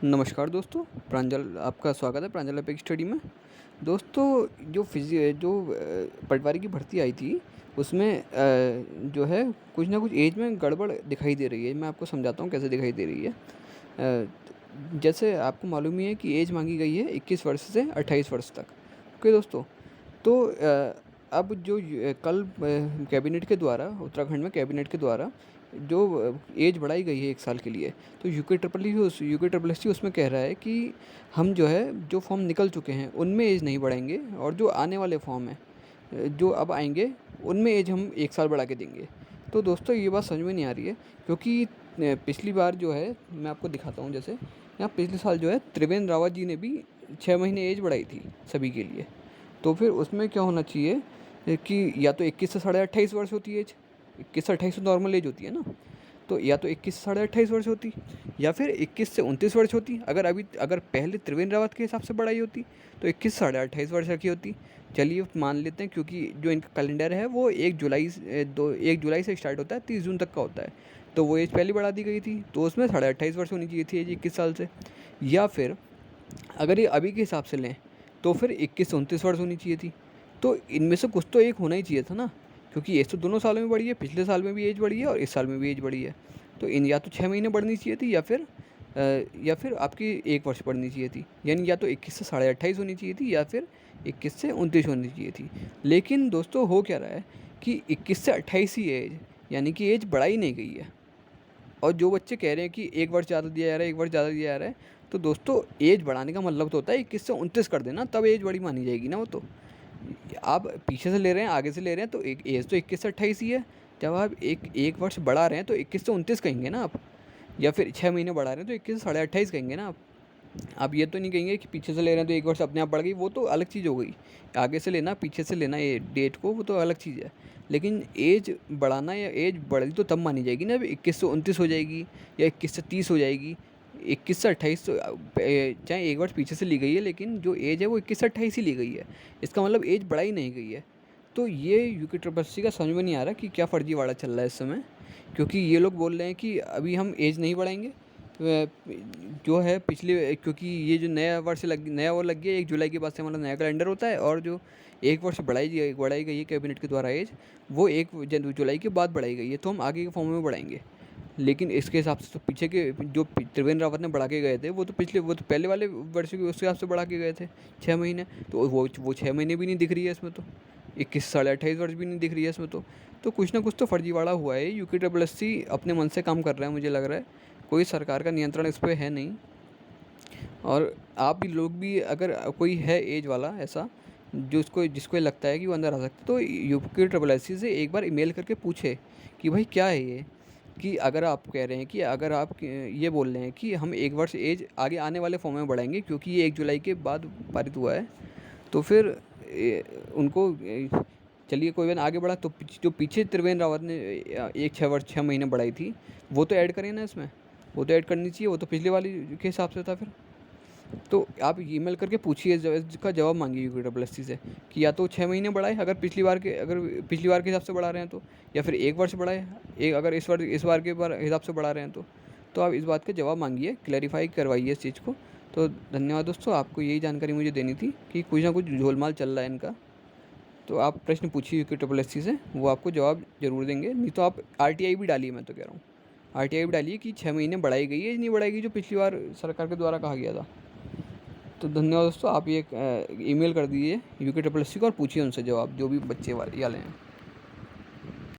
नमस्कार दोस्तों, प्रांजल आपका स्वागत है प्रांजल एपिक स्टडी में। दोस्तों जो पटवारी की भर्ती आई थी उसमें जो है कुछ ना कुछ एज में गड़बड़ दिखाई दे रही है। मैं आपको समझाता हूँ कैसे दिखाई दे रही है। जैसे आपको मालूम ही है कि एज मांगी गई है 21 वर्ष से 28 वर्ष तक। ओके दोस्तों, तो अब कल कैबिनेट के द्वारा, उत्तराखंड में कैबिनेट के द्वारा जो एज बढ़ाई गई है 1 साल के लिए, तो यूके ट्रिपल एस उसमें कह रहा है कि हम जो फॉर्म निकल चुके हैं उनमें एज नहीं बढ़ाएंगे, और जो आने वाले फॉर्म हैं जो अब आएंगे उनमें एज हम 1 साल बढ़ा के देंगे। तो दोस्तों ये बात समझ में नहीं आ रही है, क्योंकि पिछली बार जो है, मैं आपको दिखाता हूँ। जैसे यहाँ पिछले साल जो है त्रिवेंद्र रावत जी ने भी 6 महीने एज बढ़ाई थी सभी के लिए। तो फिर उसमें क्या होना चाहिए कि या तो 21 से 28.5 वर्ष होती है एज। 21 से 28 तो नॉर्मल एज होती है ना। तो या तो 21 से 28.5 वर्ष होती, या फिर 21 से 29 वर्ष होती। अगर पहले त्रिवेंद्र रावत के हिसाब से बढ़ाई होती तो 21 से 28 वर्ष रखी होती। चलिए मान लेते हैं, क्योंकि जो इनका कैलेंडर है वो 1 जुलाई से स्टार्ट होता है, 30 जून तक का होता है। तो वो एज पहले बढ़ा दी गई थी, तो उसमें 28.5 वर्ष होनी चाहिए थी एज 21 साल से। या फिर अगर ये अभी के हिसाब से लें तो फिर 21 से 29 वर्ष होनी चाहिए थी। तो इनमें से कुछ तो एक होना ही चाहिए था ना, क्योंकि एज तो दोनों सालों में बढ़ी है। पिछले साल में भी एज बढ़ी है और इस साल में भी एज बढ़ी है। तो इन या तो 6 महीने बढ़नी चाहिए थी, या फिर आपकी 1 वर्ष बढ़नी चाहिए थी। यानी या तो 21 से 28.5 होनी चाहिए थी, या फिर 21 से 29 होनी चाहिए थी। लेकिन दोस्तों हो क्या रहा है कि 21 से 28 ही एज, यानी कि एज बढ़ाई नहीं गई है। और जो बच्चे कह रहे हैं कि 1 वर्ष ज़्यादा दिया जा रहा है, 1 वर्ष ज़्यादा दिया जा रहा है, तो दोस्तों एज बढ़ाने का मतलब तो होता है 21 से 29 कर देना, तब एज बड़ी मानी जाएगी ना। वो तो आप पीछे से ले रहे हैं, आगे से ले रहे हैं, तो एक एज तो 21 से 28 ही है। जब आप एक वर्ष बढ़ा रहे हैं तो 21 से 29 कहेंगे ना आप। या फिर 6 महीने बढ़ा रहे हैं तो 21 से 28.5 कहेंगे ना आप। आप ये तो नहीं कहेंगे कि पीछे से ले रहे हैं तो 1 वर्ष अपने आप बढ़ गई, वो तो अलग चीज़ हो गई। आगे से लेना, पीछे से लेना ये डेट को, वो तो अलग चीज़ है। लेकिन एज बढ़ाना या एज बढ़ी तो तब मानी जाएगी ना, जब 21 से 29 हो जाएगी या 21 से 30 हो जाएगी। 21 से 28 तो चाहे 1 वर्ष पीछे से ली गई है, लेकिन जो एज है वो 21 से 28 ही ली गई है। इसका मतलब एज बढ़ाई नहीं गई है। तो ये यूके ट्रिपल एस का समझ में नहीं आ रहा कि क्या फर्जीवाड़ा चल रहा है इस समय। क्योंकि ये लोग बोल रहे हैं कि अभी हम एज नहीं बढ़ाएंगे, जो है पिछले, क्योंकि ये जो नया वो लग गया 1 जुलाई के बाद से हमारा नया कैलेंडर होता है। और जो 1 वर्ष बढ़ाई गई है कैबिनेट के द्वारा एज, वो 1 जुलाई के बाद बढ़ाई गई है, तो हम आगे के फॉर्म में बढ़ाएंगे। लेकिन इसके हिसाब से तो पीछे के जो त्रिवेंद्र रावत ने बढ़ा के गए थे, वो तो पहले वाले वर्ष के उसके हिसाब से बढ़ा के गए थे 6 महीने। तो वो 6 महीने भी नहीं दिख रही है इसमें तो। 21 साढ़े 28 वर्ष भी नहीं दिख रही है इसमें तो कुछ ना कुछ तो फर्जीवाड़ा हुआ है। यूके ट्रिपल एस अपने मन से काम कर रहा है, मुझे लग रहा है। कोई सरकार का नियंत्रण इस पर है नहीं। और आप भी लोग भी, अगर कोई है एज वाला ऐसा जिसको ये लगता है कि वो अंदर आ सकता है, तो यूके ट्रिपल एस से एक बार ईमेल करके पूछे कि भाई क्या है ये। कि अगर आप कह रहे हैं कि अगर आप ये बोल रहे हैं कि हम 1 वर्ष एज आगे आने वाले फॉर्म में बढ़ाएंगे, क्योंकि ये 1 जुलाई के बाद पारित हुआ है, तो फिर उनको चलिए कोई बात नहीं, आगे बढ़ा तो जो पीछे त्रिवेंद्र रावत ने 6 महीने बढ़ाई थी, वो तो ऐड करें ना इसमें। वो तो ऐड करनी चाहिए, वो तो पिछले वाली के हिसाब से था फिर। तो आप ईमेल करके पूछिए, इसका जवाब मांगिए यूके ट्रिपल एस से कि या तो 6 महीने बढ़ाए, अगर पिछली बार के हिसाब से बढ़ा रहे हैं तो, या फिर 1 वर्ष बढ़ाए, अगर इस बार के हिसाब से बढ़ा रहे हैं तो आप इस बात का जवाब मांगिए, क्लैरिफाई करवाइए इस चीज़ को। तो धन्यवाद दोस्तों, आपको यही जानकारी मुझे देनी थी कि कुछ ना कुछ झोलमाल चल रहा है इनका। तो आप प्रश्न पूछिए यूके ट्रिपल एस से, वो आपको जवाब ज़रूर देंगे। नहीं तो आप आरटीआई भी डालिए, मैं तो कह रहा हूँ आरटीआई भी डालिए कि 6 महीने बढ़ाई गई है, नहीं बढ़ाई गई जो पिछली बार सरकार के द्वारा कहा गया था। तो धन्यवाद दोस्तों, आप ये ईमेल कर दीजिए यूके ट्रिपल एस को और पूछिए उनसे जवाब, जो भी बच्चे वाले हैं।